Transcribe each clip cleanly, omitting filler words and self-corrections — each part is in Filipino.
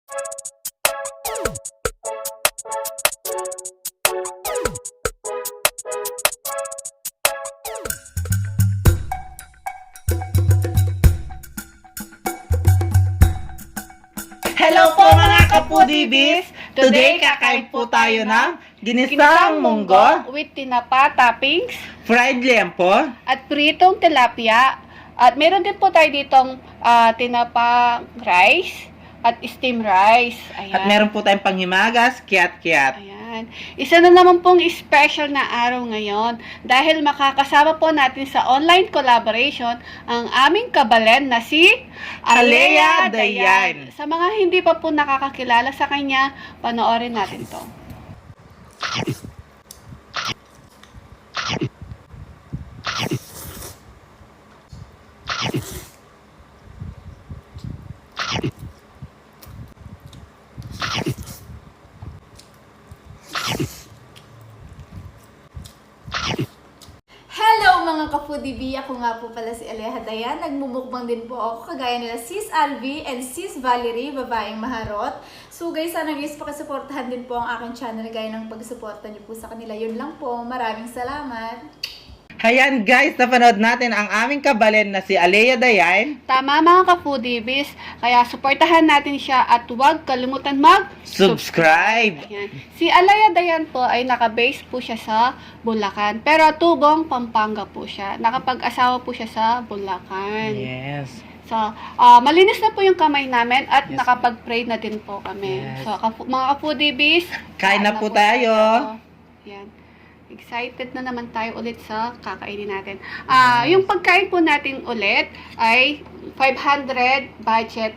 Hello po mga kapudibis! Today kakain po tayo ng ginisang munggo, with tinapa toppings fried liempo, at pritong tilapia. At meron din po tayo ditong tinapa rice at steam rice. Ayan. at meron po tayong panghimagas, kiat-kiat. Ayan. Isa na naman pong special na araw ngayon dahil makakasama po natin sa online collaboration ang aming kabalen na si Alea Dayan. Sa mga hindi pa po nakakakilala sa kanya, panoorin natin to. Hello mga ka-foodie! Ako nga po pala si Alea Dayan. Nagmumukbang din po ako kagaya nila Sis Alvi and Sis Valerie, babaeng maharot. So guys, sana guys pakisuportahan din po ang aking channel gaya ng pagsuporta niyo po sa kanila. Yun lang po. Maraming salamat! Hayan guys, napanood natin ang aming kabalen na si Alea Dayan. Tama mga ka-foodiebis, kaya suportahan natin siya at huwag kalimutan Subscribe! Ayan. Si Alea Dayan po ay naka-base po siya sa Bulacan, pero tubong Pampanga po siya. Nakapag-asawa po siya sa Bulacan. Yes. So, malinis na po yung kamay namin at Yes. nakapag-pray na din po kami. Yes. So, mga ka-foodiebis, Kain na po tayo. Yan. Excited na naman tayo ulit sa kakainin natin. Yung pagkain po natin ulit ay 500 budget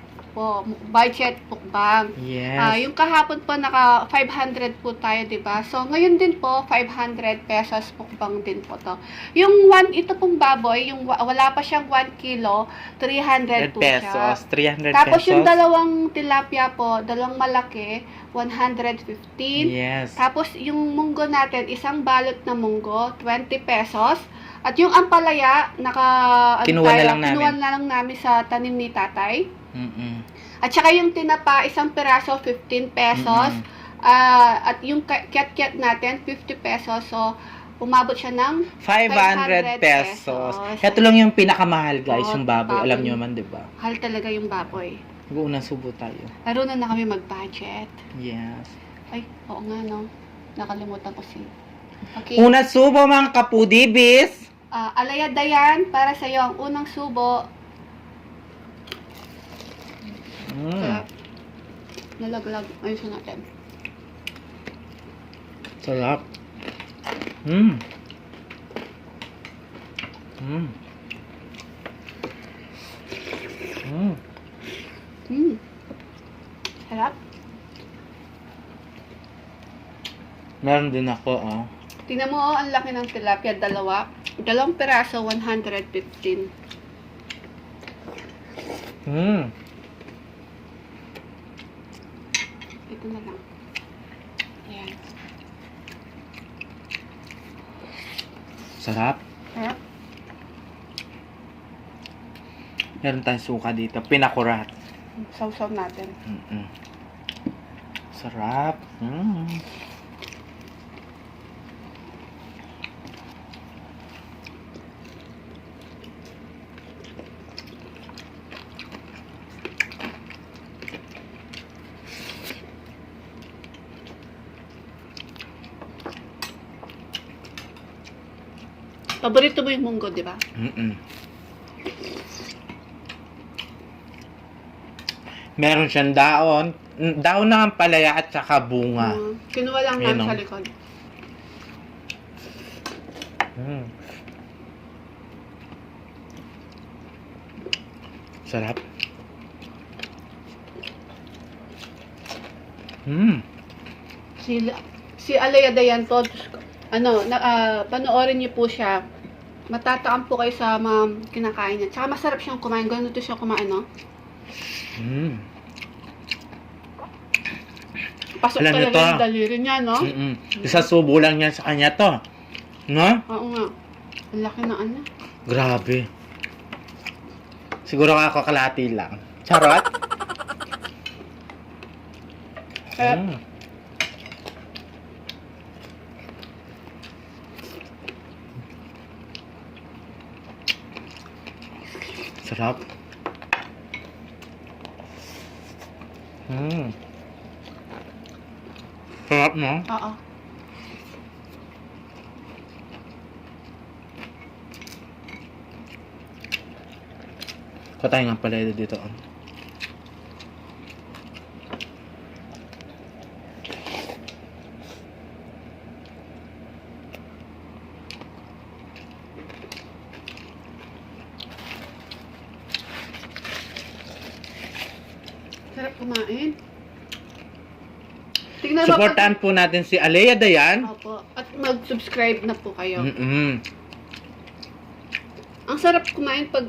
mukbang. Yes. Yung kahapon po naka 500 po tayo, 'di ba? So ngayon din po 500 pesos mukbang din po to. Yung ito pong baboy, yung wala pa siyang 1 kilo, 300 po siya. pesos, 300 Tapos pesos. yung dalawang tilapia po, dalawang malaki, 115. Yes. Tapos yung munggo natin, isang balot na munggo, 20 pesos. At yung ampalaya, Kinuha na lang namin sa tanim ni tatay. Mm-mm. At saka yung tinapa, isang peraso, 15 pesos. At yung kiat-kiat natin, 50 pesos. So, umabot siya ng 500 pesos. Ito lang yung pinakamahal guys, Oo, yung baboy. baboy. Alam nyo naman, di ba? Mahal talaga yung baboy. Mag-uunang subo tayo. Laro na kami mag-budget. Yes. Ay, oo nga no. Nakalimutan ko si... Okay. Una subo mga kapudibis. Alea Dayan, para sa iyo ang unang subo. Kaya, nalaglag. Ayusin natin. Sarap. Mm. Mm. Mm. Sarap. Meron din ako, oh. Tingnan mo, ang laki ng tilapia. Dalawang peraso, 115. Mm. Ito na lang. Ayan. Sarap. Sarap. Meron tayong suka dito. Pinakurat. Sausaw natin. Mm-mm. Sarap. Mm. Paborito mo yung munggo, di ba? Mm-mm. Meron siyang daon. Daon ng ampalaya at saka bunga. Kinuha lang Ayan, namin oh. sa likod. Mm. Sarap. Mm. Si Alea Dayan po, panoorin niyo po siya. Matatakam po kayo sa mga kinakain niya. Tsaka masarap siyang kumain. Ganun to siya kumain, no? Mm. Pasok Alam niyo talaga to. yung daliri niya, no? Mm-mm. Isa subo lang yan sa kanya to. No? Oo nga. Ang laki na ano. Grabe. Siguro ako kalahati lang. Charot? Sarap. Sarap. Sarap, no? Oo. Patay nga pala dito. Sarap kumain. Tingnan mo Supportahan po natin si Alea Dayan. Opo. At mag-subscribe na po kayo. Ang sarap kumain pag,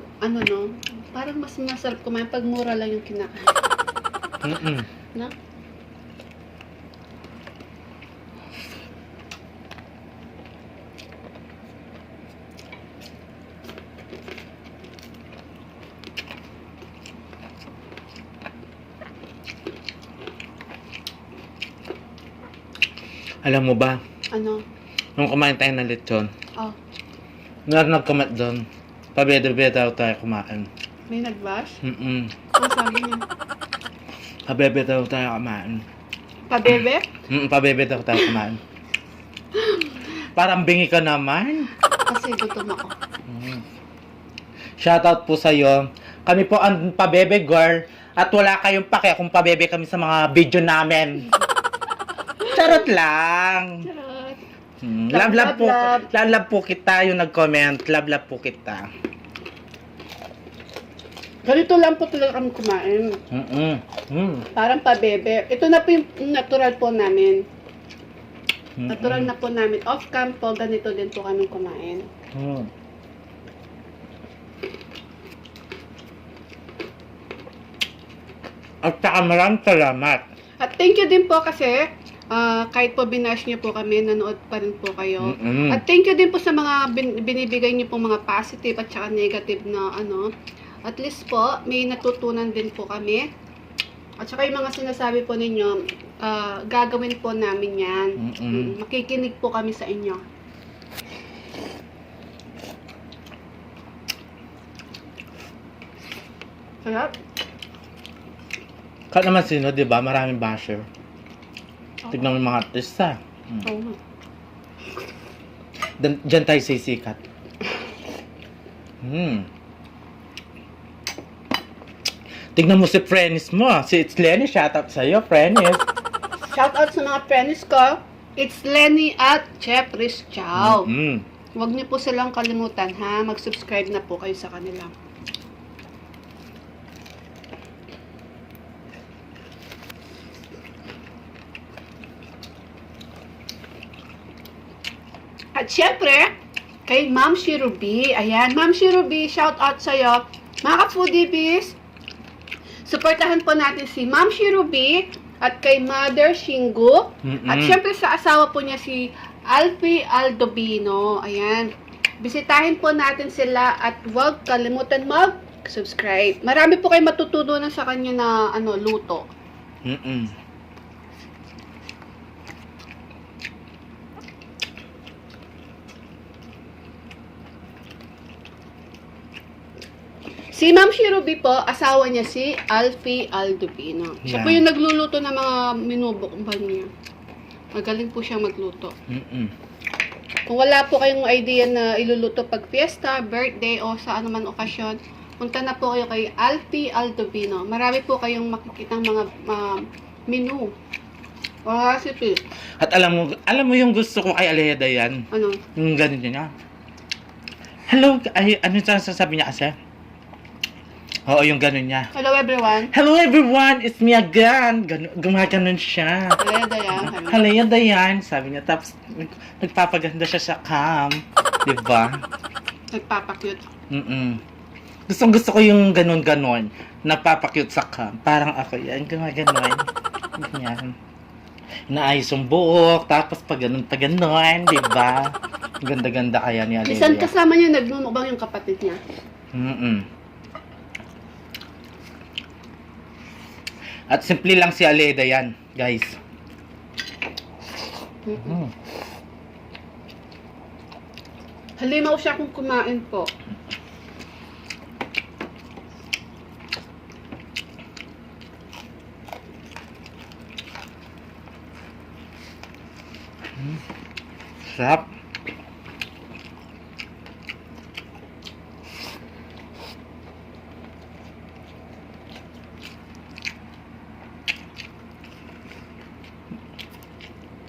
parang mas masarap kumain pag mura lang yung kinakain. No? Alam mo ba, Ano? nung kumain tayo ng lechon, Oh, nag-comment doon, pabebe-bebe daw tayo kumain. may nag-bash? Ang Ano sabi niya? pabebe daw tayo kumain. Pabebe? Pabebe daw tayo kumain. Parang bingi ka naman. Kasi gutom ako. Shoutout po sa'yo. Kami po ang pabebe girl at wala kayong pake kung pabebe kami sa mga video namin. Charot lang. Charot. Love po. love. Love po kita yung nag-comment. Love po kita. Ganito lang po talaga kami kumain. Parang pabebe. Ito na po yung natural po namin. Natural na po namin. Off-cam po, ganito din po kami kumain. At saka maraming salamat. At thank you din po kasi kahit po binash niyo po kami, nanood pa rin po kayo. At thank you din po sa mga binibigay niyo po mga positive at saka negative na At least po, may natutunan din po kami. At saka yung mga sinasabi po ninyo, gagawin po namin yan. Makikinig po kami sa inyo. Sarap. Kahit naman sino, di ba? Maraming basher. Tignan mo yung mga artista. Oo. Diyan tayo sisikat. Tignan mo si Frennis mo. Si It's Lenny, shoutout sa'yo, Frennis. Shout out sa mga friends ko. It's Lenny at Chef Riz Chow. Huwag niyo po silang kalimutan ha. Mag-subscribe na po kayo sa kanila. At syempre, kay Ma'am Shirubi. Ayan, Ma'am Shirubi, shout out sa'yo. Mga ka-foodies, supportahan po natin si Ma'am Shirubi at kay Mother Shingu. At syempre sa asawa po niya si Alfie Aldobino. Ayan. Bisitahin po natin sila at huwag kalimutan mag-subscribe. Marami po kayo matututunan sa kanya na luto. Si Ma'am Shirubi po, asawa niya si Alfie Aldobino. Siya po yung nagluluto ng mga minubukban niya. Magaling po siya magluto. Kung wala po kayong idea na iluluto pag fiesta, birthday, o sa anuman okasyon, punta na po kayo kay Alfie Aldobino. Marami po kayong makikitang mga menu o recipe. At alam mo yung gusto ko kay Alea Dayan? Ano? Yung ganun niya. Hello, ano yung sasabi niya kasi? Oo, yung ganun niya. Hello everyone. Hello everyone, it's me again. Gumaganon siya. Hello Dayan. Alea Dayan, sabi niya. Tapos, nagpapaganda siya sa cam. Diba? Nagpapakute. Gusto ko yung ganon-ganon. Nagpapakyut sa cam. Parang ako yan, gumaganon. Ganyan. Inaayos yung buhok, tapos pag-ganon, diba? Ganda-ganda kaya ni Alea. Minsan kasama niya nagmumukbang yung kapatid niya. At simple lang si Aleda yan, guys. Halimaw siya kung kumain po. Sarap.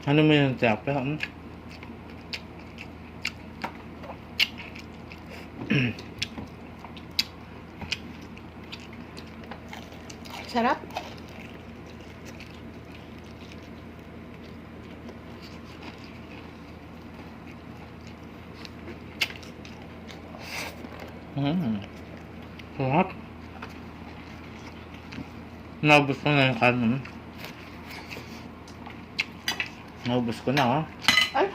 Ano mo yung sarap? Sarap. Sarap. Naubos ko na yung kanin. Naubos ko na, oh. Ay.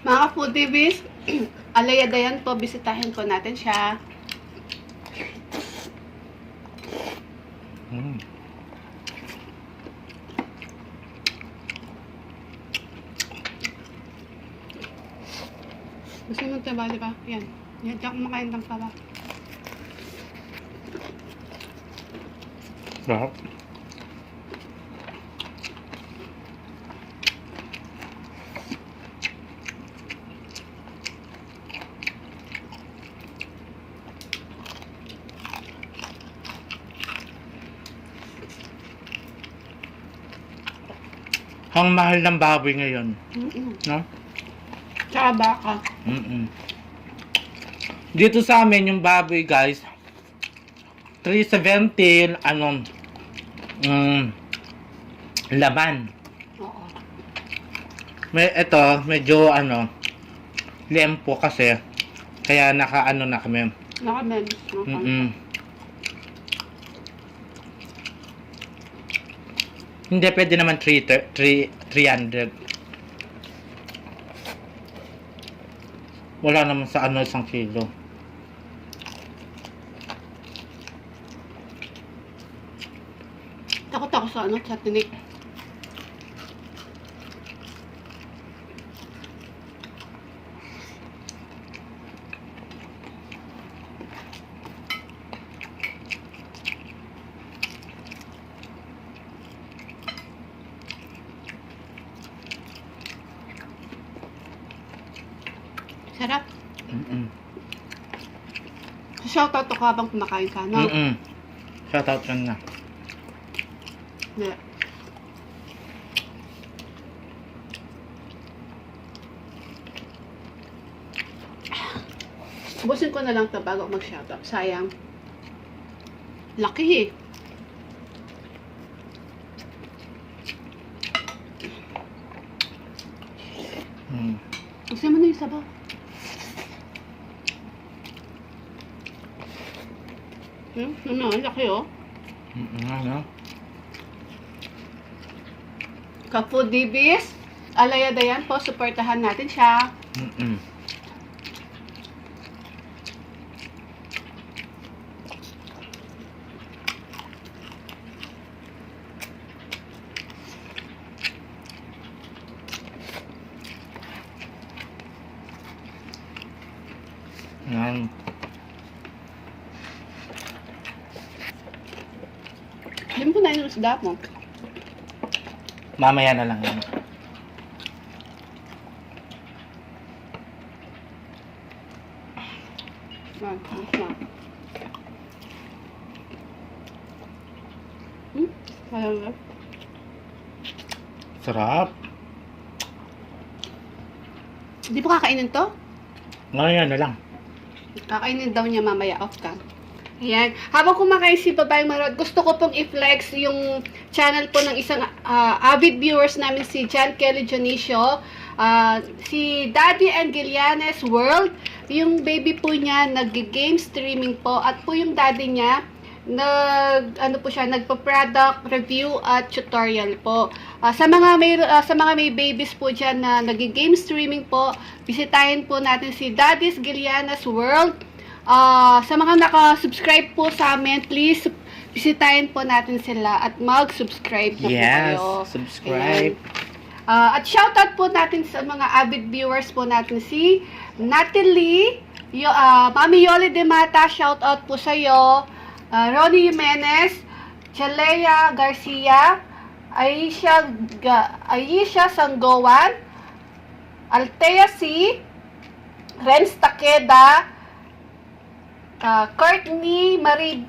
Mga foodie bis, Alea Dayan po, bisitahin po natin siya. Gusto mo taba, di ba? Yan. Yan, diyan kumakain ng taba. Sarap. Ang mahal ng baboy ngayon, no? Tsaka baka. Dito sa amin yung baboy, guys, 317 laman. Oo. Ito, medyo lempo kasi kaya na kami. Naka-men's. Hindi pwede naman 300. Wala naman sa 1 kilo. Takot ako sa sa tinik. Sarap. Shoutout ako habang kumakain ka, no? Shoutout yun na. Yeah. Ubusin ko na lang ito bago mag-shoutout. Sayang. Laki eh. Gusto mo na yung sabaw. Laki oh. Ka-foodie bis, Alea Dayan po, supportahan natin siya. Yan. Hindi mo na yung isda mo. Mamaya na lang yan. Alis na. Kaya Sarap. Hindi po kakainin to? Ngayon na lang. Kakainin daw niya mamaya off cam. Ayan. Habang kumakain si Babayang Marot, gusto ko pong i-flex yung channel po ng isang avid viewers namin, si John Kelly Jonicio. Si Daddy and Gilianes World. Yung baby po niya, nag-game streaming po. At po yung daddy niya, nagpa-product review at tutorial po. Sa mga may babies po diyan na nag-game streaming po, bisitahin po natin si Daddy's Gilianas World. Sa mga naka-subscribe po sa amin, please bisitahin po natin sila at mag-subscribe na po Yes, kayo. subscribe. Ayan. At shoutout po natin sa mga avid viewers po natin si Natalie, Mami Yoli De Mata, shoutout po sa iyo. Ronnie Jimenez, Chalea Garcia, Aisha Sanggowan, Altea C, Renz Takeda, Courtney Marie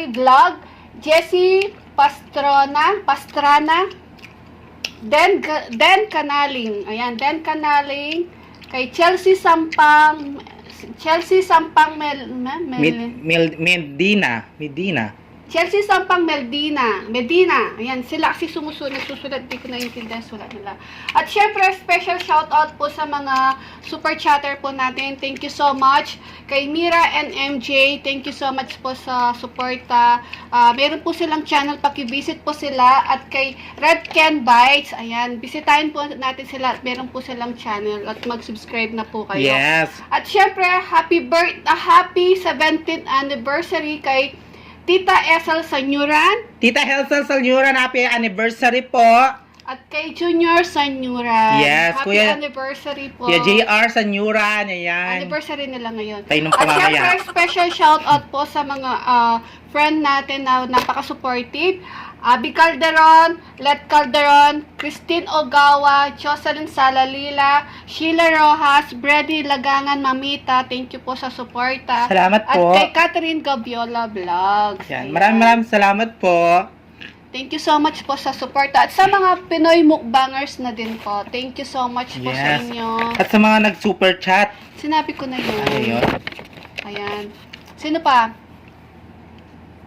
Vlog, Jessie Pastrana, Den Canaling. Ayan, Den Canaling. Kay Chelsea Sampang Medina. Chelsea Sampang Medina. Ayan, sila kasi nagsusulat, di ko naiintindihan sulat nila. At syempre, special shoutout po sa mga super chatter po natin. Thank you so much. Kay Mira and MJ, thank you so much po sa suporta. Meron po silang channel, paki-visit po sila. At kay Red Can Bites, ayan, bisitahin po natin sila. Meron po silang channel at mag-subscribe na po kayo. Yes. At syempre, happy 17th anniversary kay Tita Esel Sanyuran Tita Helsel Sanyuran, happy anniversary po. at kay Junior Sanyuran. Yes, happy Kuya- anniversary po. Kuya JR Sanyuran, ayan. Anniversary nila ngayon. Kainom At pa mamaya. syempre, special shout out po sa mga friend natin na napaka-supportive. Abby Calderon, Let Calderon, Christine Ogawa, Jocelyn Salalila, Sheila Rojas, Brady Lagangan Mamita, thank you po sa suporta. Salamat At po. kay Catherine Gabiola Vlogs. Yan. Ayan. Maraming salamat po. Thank you so much po sa suporta. At sa mga Pinoy mukbangers na din po, thank you so much po sa Yes. inyo. At sa mga nag-super chat. Sinabi ko na yun. Ano yun? Ayan. Sino pa?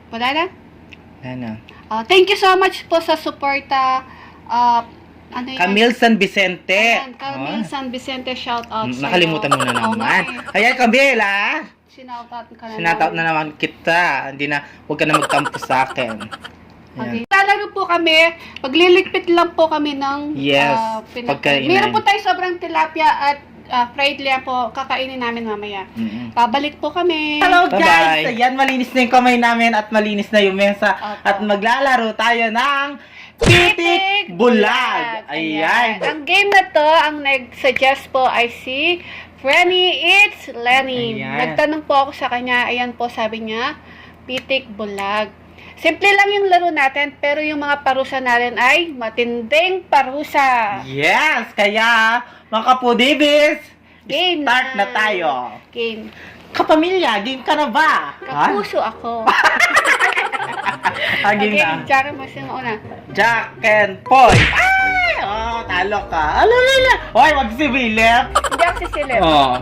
Wala na? Ano? Thank you so much po sa suporta. Ano yan? Camille San Vicente. Ayan, Camille San Vicente, shout out sa'yo. Nakalimutan mo na Oo nga naman. eh. Ayan, Camille, ah. Sinoutout ka na Sinataut na naman kita. Hindi na, huwag ka na magtampo sa akin. Okay. Lalaro po kami, pagliligpit lang po kami ng Yes, pinagkain. pagkainan. Meron po tayo sobrang tilapia at fried liam po, kakainin namin mamaya. Mm-mm. Pabalik po kami. Hello guys! Bye-bye. Ayan, malinis na yung kamay namin at malinis na yung mesa. Opo. At maglalaro tayo ng Pitik Bulag. Ayan. Ang game na to, ang nag-suggest po ay si Frenny It's Lenny. Ayan. Nagtanong po ako sa kanya, ayan po sabi niya, Pitik Bulag. Simple lang yung laro natin, pero yung mga parusa natin ay matinding parusa. Yes! Kaya, mga kapudibis, Game start na tayo. Game. Kapamilya, game ka na ba? Kapuso ako. Game Okay, na. Jara mo sino una. Jack and Poy. Ay! Oh, talo ka. Alalala. Hoy, magsibilip. Hindi ako sisilip. Oh.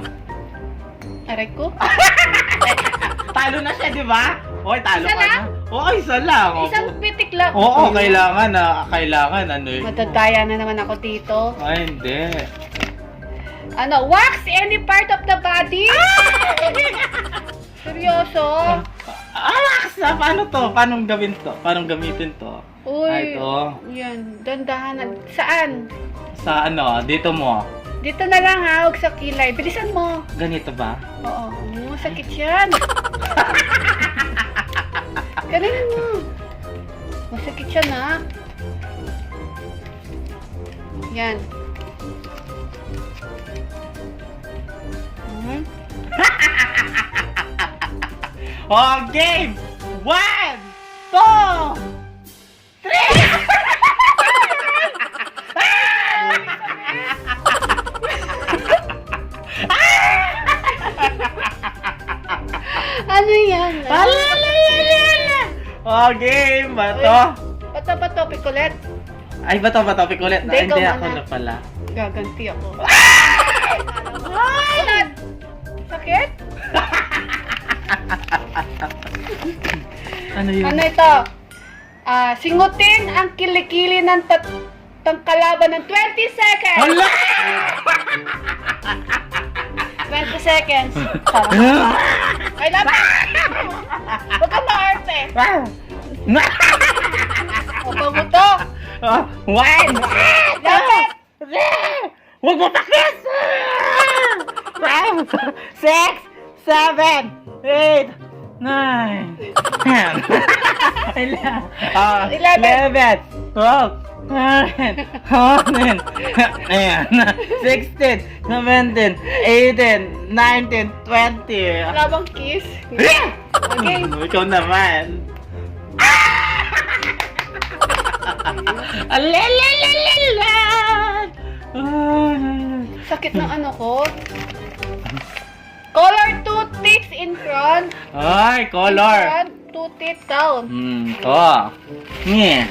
Aray ko. Talo na siya, di ba? Hoy, talo Isa ka lang? na. Oo, isa lang. Isang pitik lang. Oo, kailangan ano eh. Madadaya na naman ako dito. Ay, hindi. Wax any part of the body? Seryoso? Relax na. Paano to? Paano gawin to? Paano gamitin to? Uy, ito. yan, dandahan. Saan? Sa dito mo. Dito na lang ha, huwag sa kilay. Bilisan mo. Ganito ba? Oo, masakit yan. Ganun mo. Masakit siya na. Yan. Hmm? Oh, game! 1, 2, 3! Ano yan? Alalala! Oh, game! Bato! Bato, pikulet. Ay, bato ulit. Hindi, Hindi ikaw ako muna. na pala. Gaganti ako. Ay! Sakit? Ano yun? Ano ito? Singutin ang kilikili ng kalaban ng 20 seconds. Hala! 20 seconds. Ay, dapat! Huwag ka maarte. Huwag mo to. One! Dapat! Huwag mo pakis! 6, 7, 8, 9, 10, 11, 12, 13, 14, ayan, 16, 17, 18, 19, 20. Wala bang kiss? Okay. Ikaw naman. Alalalalala! Sakit ng ano ko. Color toothpicks in front. Ay, In color. front, two teeth down. To. Nye.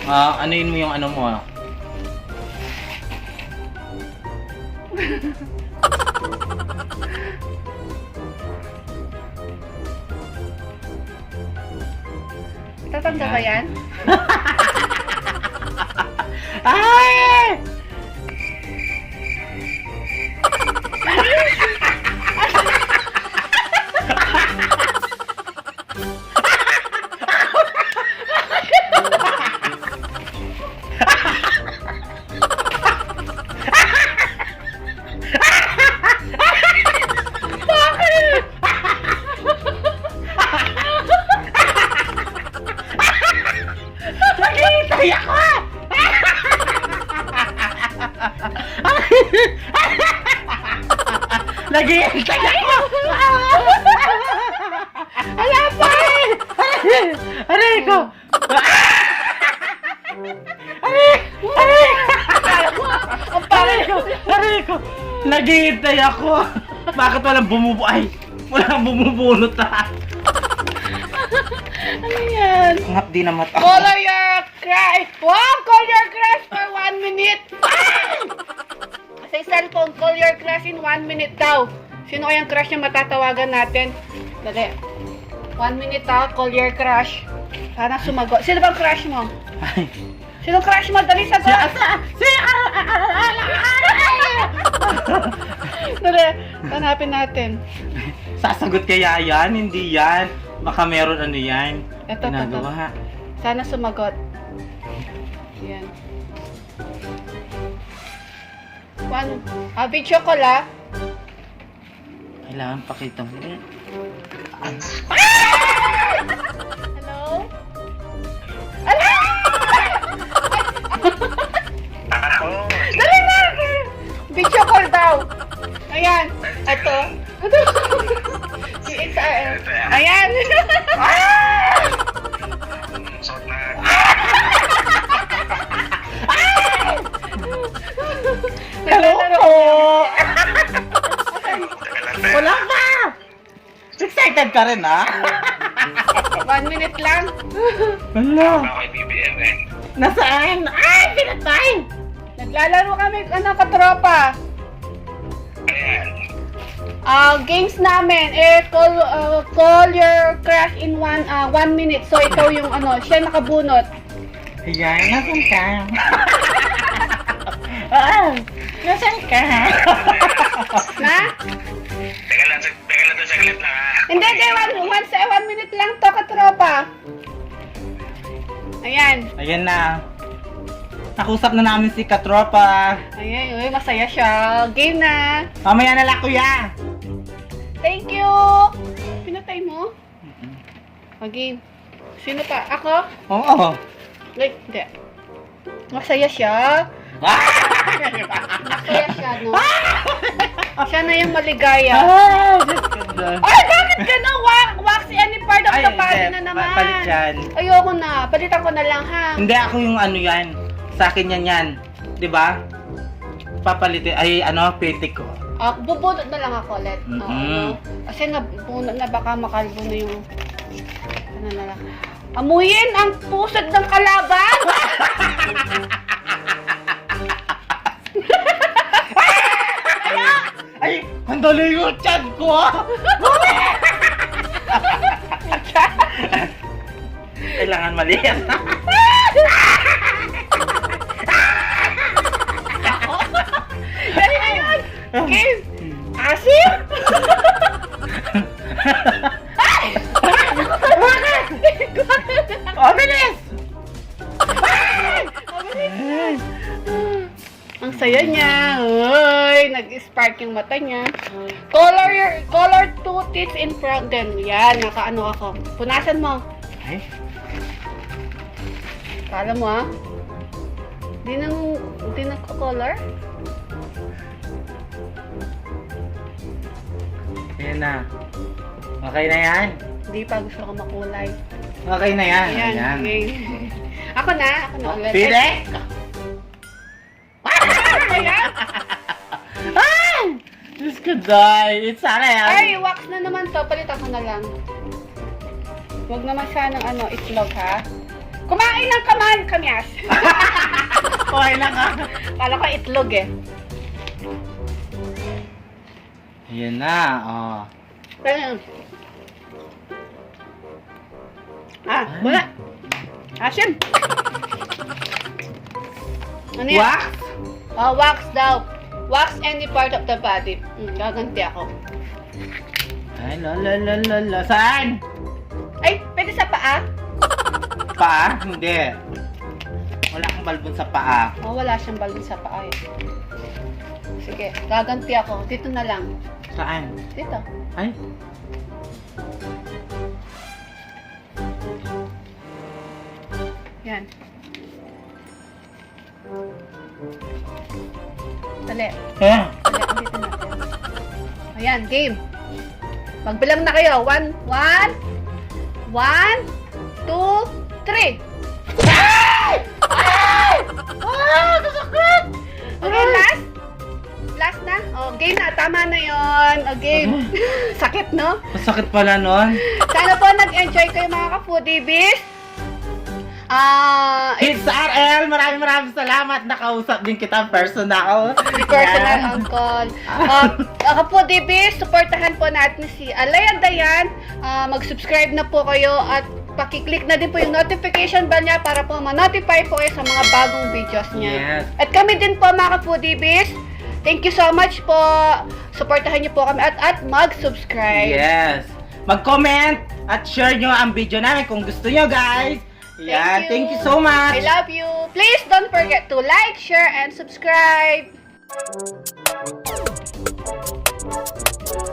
Anuin mo yung ano mo. Tatanda ba yan? Ay! Nakitay ako! Naghihintay ako! Wala pa eh! Aray ko! Ang pangit ko. Aray ko! Naghihintay ako! Bakit walang bumubuhay? Walang bumubunot na! Ano yan? Ngap di na mata. Color your crush. Wow! Call your crush for 1 minute. Sa cellphone, call your crush in 1 minute daw. Sino kayang crush niya matatawagan natin? Dali. 1 minute daw, call your crush. Sana sumagot. Sino bang crush mo? Ay. Sino crush mo? Dali sagot. Dali, hanapin natin. Sasagot kaya yan? Hindi yan. Baka meron ano yan. Ito. Ginagawa. Sana sumagot. Yan. Paano? Video call ah. Kailangan pakita mo. Hello? Hello? Dali na! Video call daw. Ayan. Ito. Si XRL. Ayan. Hello po! Wala ka! Excited ka rin, ha? 1 minute lang. Wala. Nasaan? Ay, pinatay! Naglalaro kami, katropa. Games namin, call your crush in 1 minute. So, ikaw yung siya nakabunot. Ayan, nasan ka? Nasan ka? Na? Teka lang to, saglit lang ha. Hindi, 1 minute lang to, katropa. Ayan. Ayan na. Nakusap na namin si Katropa. Ayan, uy, masaya siya. Game na. Mamaya na lang, kuya. Thank you. Pinatay mo? Game. Sino pa? Ako? Oo. Like, hindi. Masaya siya. Masaya siya, no? Siya na yung maligaya. Ay, bakit gano'n? Waxy any part of the body na naman. Palit yan. Ayoko na. Palitan ko na lang, ha? Hindi, ako yung ano yan. Sa akin yan. Diba? Papalitin. Ay, pitik ko. Bubunot na lang ako ulit. Kasi nabunot na baka makalbo na yung... Ano na lang. Amuyin ang pusod ng kalaban! Ay, ang dali yung chan ko! Kailangan maliit. Dali na yun! Game! Asim! Bilis! Ang saya niya! Uy! nag-spark yung mata niya. Color two teeth in front din. Yan, nakaano ako. Punasan mo. Ay, Kala mo ah. Di nagko-color? ayan na. Okay na yan. Di pa, gusto ko makulay. Okay na yan. Ayan, Ayan. okay. Ako na ulit. Pili! Ano yan? Diyos ko, Day. It's sana yan. Ay, wax na naman to. Palitan ko na lang. Huwag naman siya ng itlog, ha? Kumain ng kamyas. Okay lang ka. Kala ko itlog, eh. Ayan na, oh. Pero, wala. Asim. Ano yan? Wax? Wax daw. Wax any part of the body. Gaganti ako. Ay, la. Saan? Ay, pwede sa paa? Paa? Hindi. Wala kang balbon sa paa. Wala siyang balon sa paa, eh. Sige, gaganti ako. Dito na lang. Saan? Dito. Ay. Yan. Dali. Eh? Dali, andito natin. Ayan, game. Magbilang na kayo. 1, 2, 3. Ay! Ay! Kasakit! Okay, last? Last na? Game na. Tama na yon. Game. Sakit, no? Masakit pala nun. Sana po nag-enjoy kayo mga ka-foodie bees. It's RL! Maraming salamat. Nakausap din kita personal. Personal on call. Ka-foodie bees, supportahan po natin si Alea Dayan. Mag-subscribe na po kayo at pakiclick na din po yung notification bell niya para po ma-notify po kayo sa mga bagong videos niya. Yes. At kami din po mga ka-foodie bees. Thank you so much po. Supportahan niyo po kami at mag-subscribe. Yes. Mag-comment at share nyo ang video namin kung gusto nyo, guys. Yan. Thank you so much. I love you. Please don't forget to like, share, and subscribe.